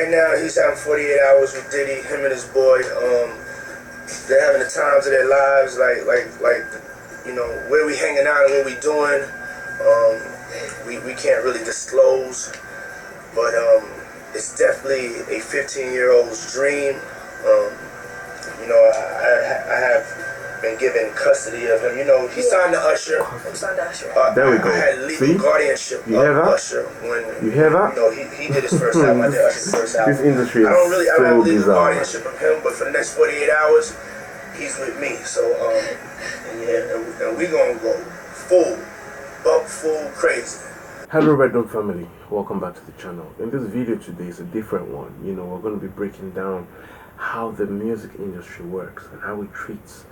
right now, he's having 48 hours with Diddy, him and his boy. They're having the times of their lives, like, you know, where we hanging out and what we doing. We can't really disclose, but it's definitely a 15-year-old's dream. You know, I have been given custody of him. You know, he signed to Usher. There we go. I had legal guardianship of Usher when you hear that? You know, he did his first album. I did Usher's first album. This industry is I don't have legal bizarre. guardianship of him, but for the next 48 hours, he's with me. So and we gonna go full crazy. Hello Red Dot family, welcome back to the channel. In this video today is a different one. You know, we're going to be breaking down how the music industry works and how it treats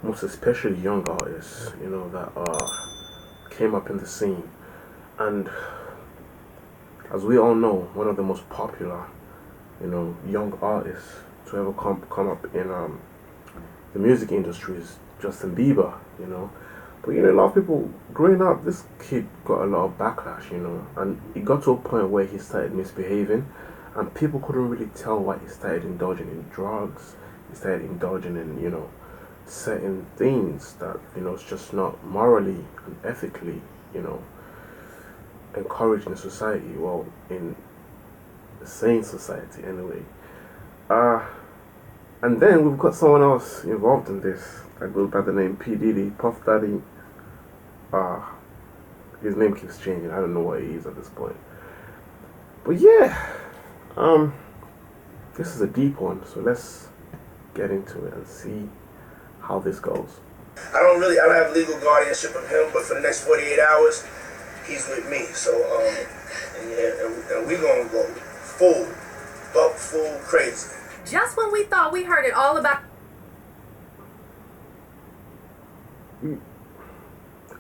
most especially young artists, you know, that came up in the scene. And as we all know, one of the most popular, you know, young artists to ever come up in the music industry is Justin Bieber, you know. But you know, a lot of people growing up, this kid got a lot of backlash, you know, and it got to a point where he started misbehaving, and people couldn't really tell why he started indulging in drugs. He started indulging in, you know, certain things that, you know, it's just not morally and ethically, you know, encouraged in society. Well, in a sane society anyway. And then we've got someone else involved in this that goes by the name P. Diddy, Puff Daddy. His name keeps changing. I don't know what he is at this point. But yeah, this is a deep one, so let's get into it and see how this goes. I don't have legal guardianship of him, but for the next 48 hours, he's with me. So and we gonna go full crazy. Just when we thought we heard it all about...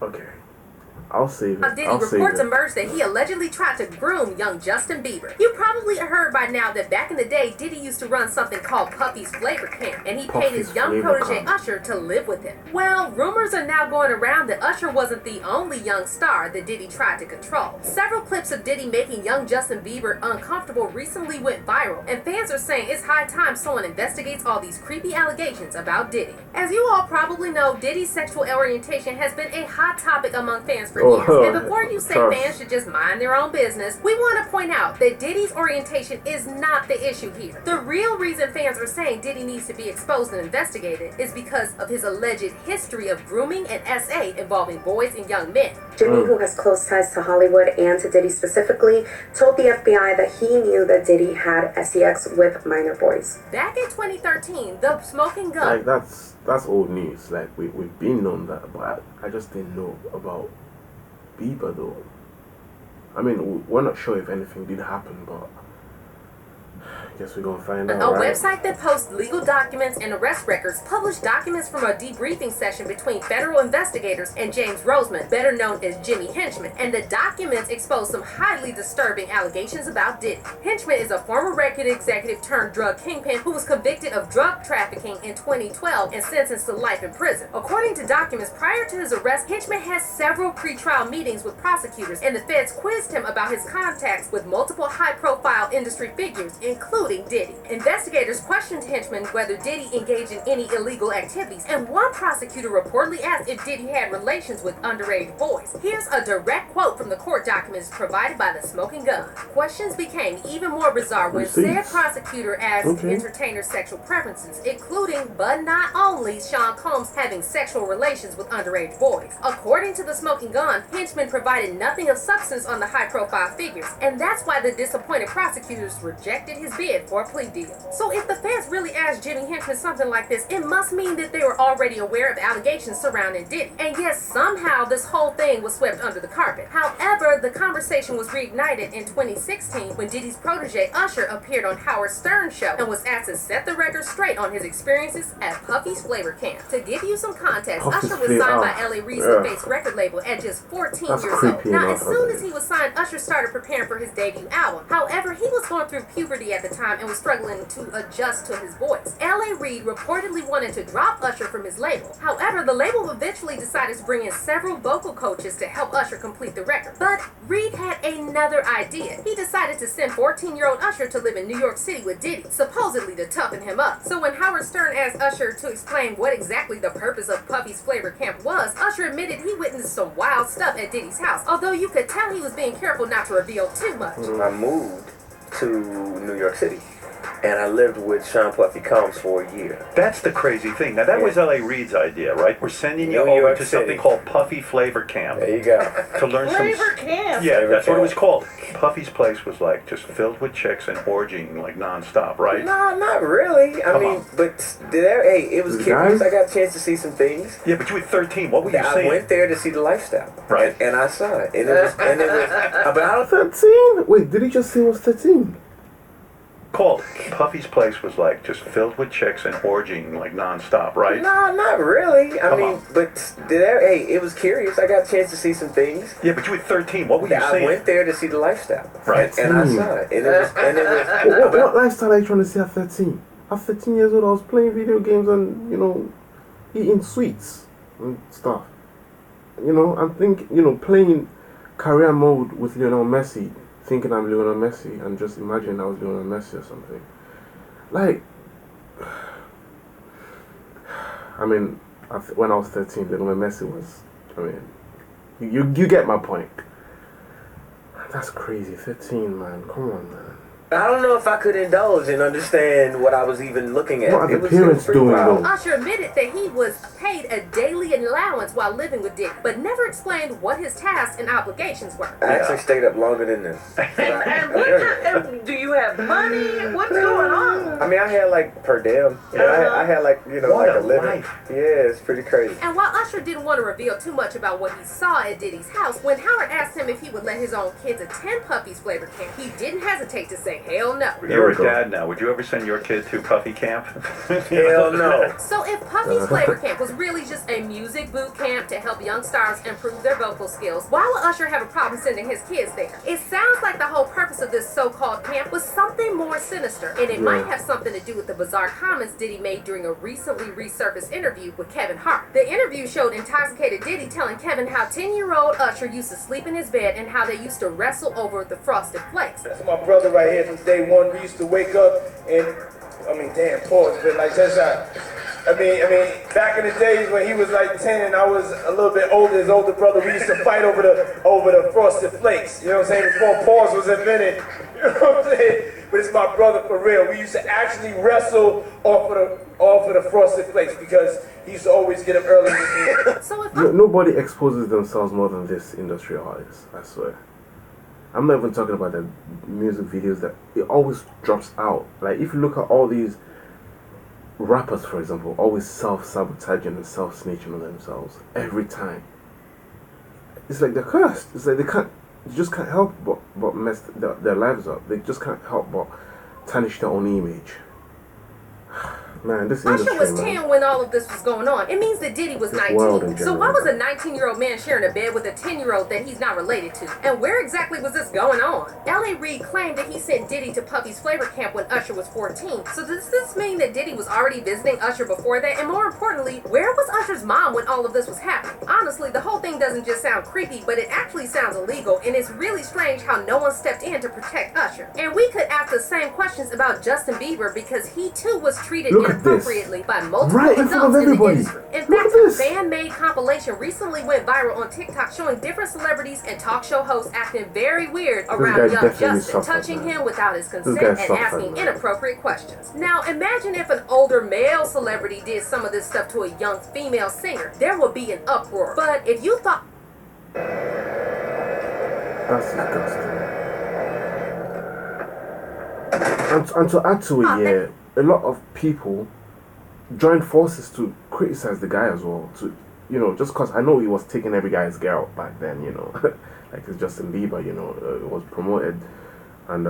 Okay, I'll save it. Diddy reports emerged that he allegedly tried to groom young Justin Bieber. You probably heard by now that back in the day, Diddy used to run something called Puffy's Flavor Camp, and he paid his young protege Usher to live with him. Well, rumors are now going around that Usher wasn't the only young star that Diddy tried to control. Several clips of Diddy making young Justin Bieber uncomfortable recently went viral, and fans are saying it's high time someone investigates all these creepy allegations about Diddy. As you all probably know, Diddy's sexual orientation has been a hot topic among fans for years. And before you say fans should just mind their own business, we want to point out that Diddy's orientation is not the issue here. The real reason fans are saying Diddy needs to be exposed and investigated is because of his alleged history of grooming and SA involving boys and young men. Jimmy, who has close ties to Hollywood and to Diddy specifically, told the FBI that he knew that Diddy had sex with minor boys. Back in 2013, the smoking gun... Like, that's old news. Like, we've been known that, but I just didn't know about Bieber though. I mean, we're not sure if anything did happen, but I guess we're gonna find out. A website that posts legal documents and arrest records published documents from a debriefing session between federal investigators and James Roseman, better known as Jimmy Henchman, and the documents expose some highly disturbing allegations about Diddy. Henchman is a former record executive turned drug kingpin who was convicted of drug trafficking in 2012 and sentenced to life in prison. According to documents, prior to his arrest, Henchman had several pre-trial meetings with prosecutors, and the feds quizzed him about his contacts with multiple high-profile industry figures, including Diddy. Investigators questioned Henchman whether Diddy engaged in any illegal activities, and one prosecutor reportedly asked if Diddy had relations with underage boys. Here's a direct quote from the court documents provided by the Smoking Gun. Questions became even more bizarre when said prosecutor asked entertainers' sexual preferences, including but not only Sean Combs having sexual relations with underage boys. According to the Smoking Gun, Henchman provided nothing of substance on the high-profile figures, and that's why the disappointed prosecutors rejected his bid for a plea deal. So if the feds really asked Jimmy Henchman something like this, it must mean that they were already aware of the allegations surrounding Diddy. And yes, somehow this whole thing was swept under the carpet. However, the conversation was reignited in 2016 when Diddy's protege Usher appeared on Howard Stern's show and was asked to set the record straight on his experiences at Puffy's Flavor Camp. To give you some context, Usher was signed by L.A. Reid's Face record label at just 14 years old. Now, as soon as he was signed, Usher started preparing for his debut album. However, he was going through puberty at the time time and was struggling to adjust to his voice. L.A. Reid reportedly wanted to drop Usher from his label. However, the label eventually decided to bring in several vocal coaches to help Usher complete the record. But Reid had another idea. He decided to send 14-year-old Usher to live in New York City with Diddy, supposedly to toughen him up. So when Howard Stern asked Usher to explain what exactly the purpose of Puffy's Flavor Camp was, Usher admitted he witnessed some wild stuff at Diddy's house, although you could tell he was being careful not to reveal too much. I moved to New York City, and I lived with Sean Puffy Combs for a year. That's the crazy thing. Now, that was L.A. Reid's idea, right? We're sending you New over York to City. something called Puffy Flavor Camp There you go. to learn Flavor some... Camp. Yeah, Flavor that's what it Camp. was called. Puffy's place was like just filled with chicks and orgying like nonstop, right? No, not really. I Come mean, on. but hey, it was The curious. guys? I got a chance to see some things. Yeah, but you were 13. What were you I saying? went there to see the lifestyle, Right. And I saw it, and it was, but I don't. 13? Wait, did he just say he was 13? Called it. Puffy's place was like just filled with chicks and orgying like nonstop, right? No, not really. I Come mean, on. but hey, it was curious. I got a chance to see some things. Yeah, but you were 13. What were you I saying? went there to see the lifestyle, Right. And I saw it, and it was, What lifestyle are you trying to see at 13? At 13 years old, I was playing video games and, eating sweets and stuff. I'm thinking, playing career mode with Lionel Messi, thinking I'm Lionel Messi, and just imagining I was Lionel Messi or something. Like, when I was 13, Lionel Messi was, you get my point. That's crazy, 13, man, come on, man. I don't know if I could indulge and understand what I was even looking at. What are It the was parents pretty doing, wild. though? Usher admitted that he was paid a daily allowance while living with Diddy, but never explained what his tasks and obligations were. I actually stayed up longer than this. And what kind, do you have money? What's going on? I mean, I had like per diem. I had like What like a a living. life. Yeah, it's pretty crazy. And while Usher didn't want to reveal too much about what he saw at Diddy's house, when Howard asked him if he would let his own kids attend Puffy's Flavor Camp, he didn't hesitate to say hell no. You're a dad now. Would you ever send your kid to Puffy Camp? Hell no. So if Puffy's Flavor Camp was really just a music boot camp to help young stars improve their vocal skills, why would Usher have a problem sending his kids there? It sounds like the whole purpose of this so-called camp was something more sinister, and it might have something to do with the bizarre comments Diddy made during a recently resurfaced interview with Kevin Hart. The interview showed intoxicated Diddy telling Kevin how 10-year-old Usher used to sleep in his bed and how they used to wrestle over the Frosted Flakes. That's my brother right here from day one. We used to wake up and, damn, pause, but like that's back in the days when he was like 10 and I was a little bit older, his older brother, we used to fight over the Frosted Flakes. You know what I'm saying? Before pause was invented. You know what I'm saying? But it's my brother for real. We used to actually wrestle off of the Frosted Flakes because he used to always get up early in the day. So if Nobody exposes themselves more than this industry artist, I swear. I'm not even talking about the music videos that it always drops out. Like, if you look at all these rappers, for example, always self-sabotaging and self-snitching on themselves every time. It's like they're cursed. It's like they just can't help but mess their lives up. They just can't help but tarnish their own image. Man, this Usher industry, was man. 10 when all of this was going on. It means that Diddy was This world in 19. So why general. was a 19-year-old man sharing a bed with a 10-year-old that he's not related to? And where exactly was this going on? L.A. Reid claimed that he sent Diddy to Puffy's Flavor Camp when Usher was 14. So does this mean that Diddy was already visiting Usher before that? And more importantly, where was Usher's mom when all of this was happening? Honestly, the whole thing doesn't just sound creepy, but it actually sounds illegal, and it's really strange how no one stepped in to protect Usher. And we could ask the same questions about Justin Bieber because he too was treated Look at this. inappropriately by multiple Right in front of adults in the everybody. industry. In Look fact, at a this. fan-made compilation recently went viral on TikTok showing different celebrities and talk show hosts acting very weird around guy's young definitely Justin, suffered, touching man. him without his consent guy's and suffered, asking man. inappropriate questions. Now, imagine if an older male celebrity did some of this stuff to a young female singer. There would be an uproar. But if you thought That's disgusting. And to add to it, yeah, a lot of people joined forces to criticize the guy as well. To just because I know he was taking every guy's girl back then, like it's Justin Bieber, it was promoted and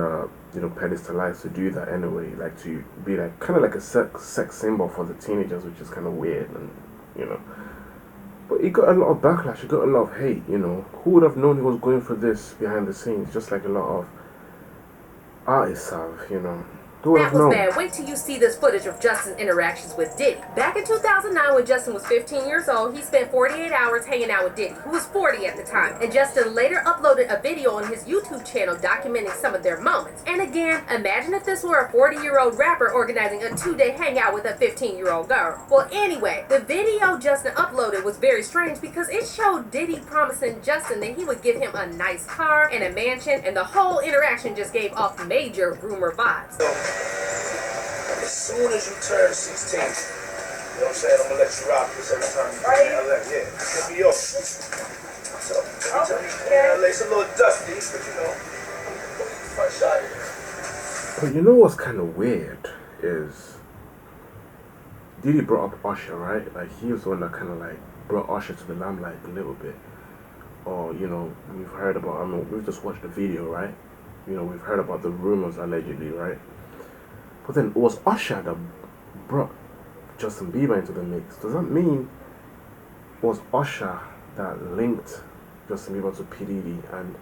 pedestalized to do that anyway, like to be like kind of like a sex symbol for the teenagers, which is kind of weird, and But he got a lot of backlash. He got a lot of hate. Who would have known he was going for this behind the scenes? Just like a lot of artists have. Who would That have was known? bad. Wait till you see this footage of Justin's interactions with Diddy. Back in 2009, when Justin was 15 years old, he spent 48 hours hanging out with Diddy, who was 40 at the time. And Justin later uploaded a video on his YouTube channel documenting some of their moments. And again, imagine if this were a 40-year-old rapper organizing a 2-day hangout with a 15-year-old girl. Well, anyway, the video Justin uploaded was very strange because it showed Diddy promising Justin that he would give him a nice car and a mansion, and the whole interaction just gave off major rumor vibes. As soon as you turn 16, you know what I'm saying? I'm gonna let you rock this every time you yeah, it's gonna be yours. So, it's a little dusty, but you know, fresh out here. But you know what's kind of weird is Diddy brought up Usher, right? Like, he was the one that kind of like brought Usher to the limelight a little bit. Or, you know, we've heard about, I mean, we've just watched the video, right? You know, we've heard about the rumors allegedly, right? But then it was Usher that brought Justin Bieber into the mix. Does that mean it was Usher that linked Justin Bieber to P. Diddy? And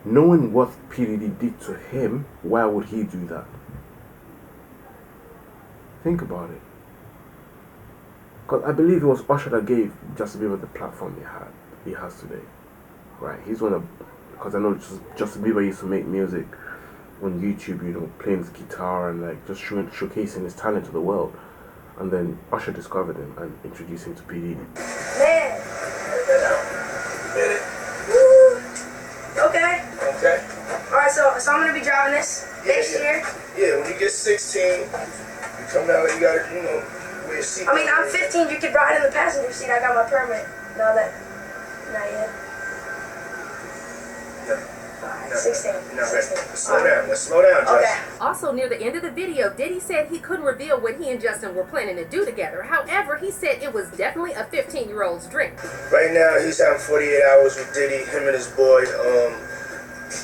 knowing what P. Diddy did to him, why would he do that? Think about it. Because I believe it was Usher that gave Justin Bieber the platform he has today. Right? He's one of, because I know Justin Bieber used to make music on YouTube, you know, playing his guitar and like just showcasing his talent to the world. And then Usher discovered him and introduced him to P. Diddy. Man. Okay. Okay. Alright, so I'm gonna be driving this next year. Yeah, when you get 16, you come down and you gotta, you know, wear a seat. I mean, I'm 15, you can ride in the passenger seat. I got my permit. No, that, not yet. No. 16. No, 16. Let's slow down, Josh. Okay. Also, near the end of the video, Diddy said he couldn't reveal what he and Justin were planning to do together. However, he said it was definitely a 15-year-old's dream. Right now, he's having 48 hours with Diddy, him and his boy.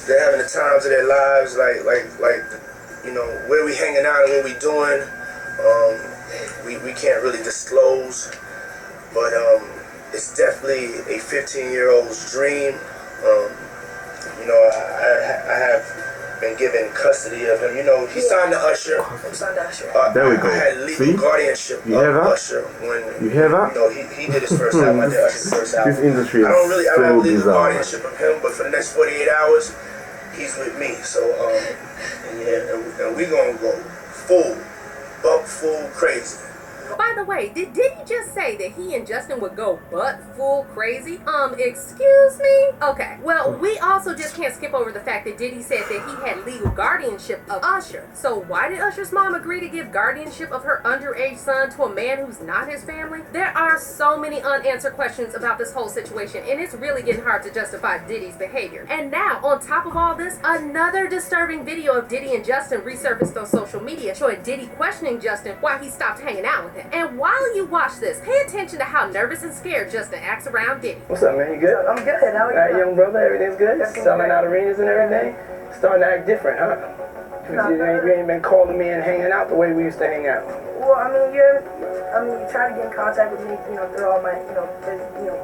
They're having the times of their lives, like, you know, where we hanging out and what we doing. We can't really disclose, but it's definitely a 15-year-old's dream. You know, I have been given custody of him. You know, he signed to Usher. I'm signed to Usher. There we go. I had legal guardianship You hear of that? Usher when You hear that? You know, he did his first album. I did Usher's first album. This industry is I don't so have legal bizarre. guardianship of him, but for the next 48 hours, he's with me. So yeah, and we gonna go full crazy. By the way, did Diddy just say that he and Justin would go full crazy? Excuse me? Okay, well, we also just can't skip over the fact that Diddy said that he had legal guardianship of Usher. So why did Usher's mom agree to give guardianship of her underage son to a man who's not his family? There are so many unanswered questions about this whole situation, and it's really getting hard to justify Diddy's behavior. And now, on top of all this, another disturbing video of Diddy and Justin resurfaced on social media, showing Diddy questioning Justin why he stopped hanging out with him. And while you watch this, pay attention to how nervous and scared Justin acts around Diddy. What's up, man? You good? I'm good. How are you? Alright, young brother, everything's good? Selling out arenas and everything? Starting to act different, huh? You ain't been calling me and hanging out the way we used to hang out. Well, I mean, you try to get in contact with me, you know, through all my,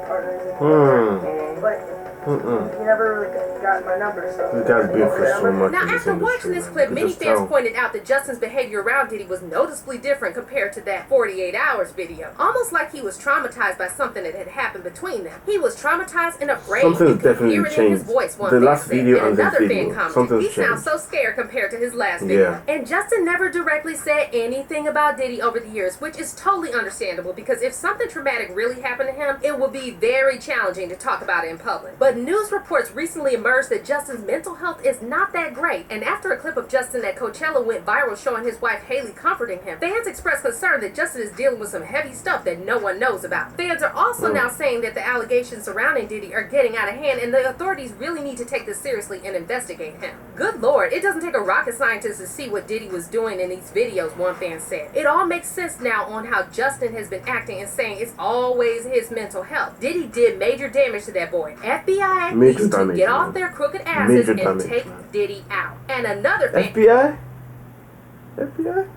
partners and but you never really got my number, so. You guys been for so much. Now, in this after watching industry, this man. clip, You many just fans tell. pointed out that Justin's behavior around Diddy was noticeably different compared to that 48 hours video. Almost like he was traumatized by something that had happened between them. He was traumatized and afraid. Something's You could definitely hear it in his changed. voice, one The fan last said. video And and this another video, fan commented, something's he sounds changed. so scared compared to his last video. Yeah. And Justin never directly said anything about Diddy over the years, which is totally understandable because if something traumatic really happened to him, it would be very challenging to talk about it in public. But news reports recently emerged that Justin's mental health is not that great, and after a clip of Justin at Coachella went viral showing his wife Haley comforting him, fans expressed concern that Justin is dealing with some heavy stuff that no one knows about. Fans are also now saying that the allegations surrounding Diddy are getting out of hand and the authorities really need to take this seriously and investigate him. Good lord, it doesn't take a rocket scientist to see what Diddy was doing in these videos, one fan said. It all makes sense now on how Justin has been acting and saying it's always his mental health. Diddy did major damage to that boy. FBI Major needs to damage, get man. off their crooked asses Major and damage, take man. Diddy out. And another fan FBI? FBI?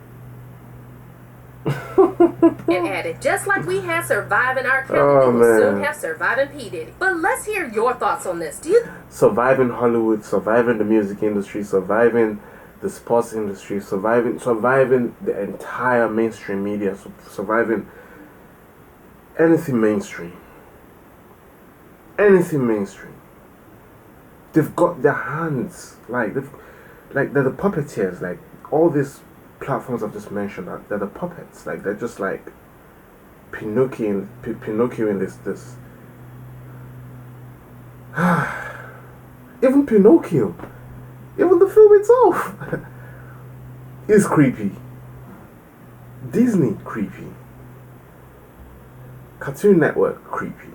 and added, just like we had Surviving R. Kelly, Oh, we will soon man. have Surviving P. Diddy. But let's hear your thoughts on this. Do you Surviving Hollywood, surviving the music industry, surviving the sports industry, surviving the entire mainstream media, surviving anything mainstream. Anything mainstream. They've got their hands like they're the puppeteers. Like all these platforms I've just mentioned, they're the puppets. Like they're just like Pinocchio in this. Even Pinocchio, even the film itself is creepy. Disney creepy. Cartoon Network creepy.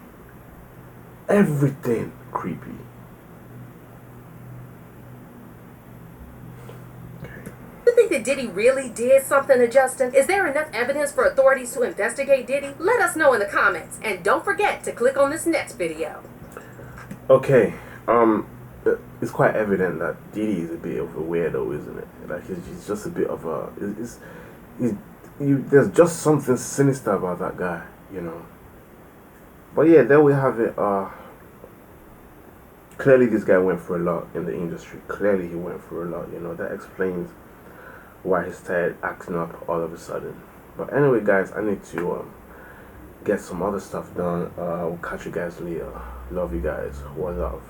Everything creepy. You think that Diddy really did something to Justin? Is there enough evidence for authorities to investigate Diddy? Let us know in the comments. And don't forget to click on this next video. Okay, it's quite evident that Diddy is a bit of a weirdo, isn't it? Like he's just a bit of a. There's just something sinister about that guy, you know. But yeah, there we have it. Clearly this guy went through a lot in the industry. Clearly he went through a lot, you know. That explains why he started acting up all of a sudden. But anyway, guys, I need to get some other stuff done. We'll catch you guys later. Love you guys. One love.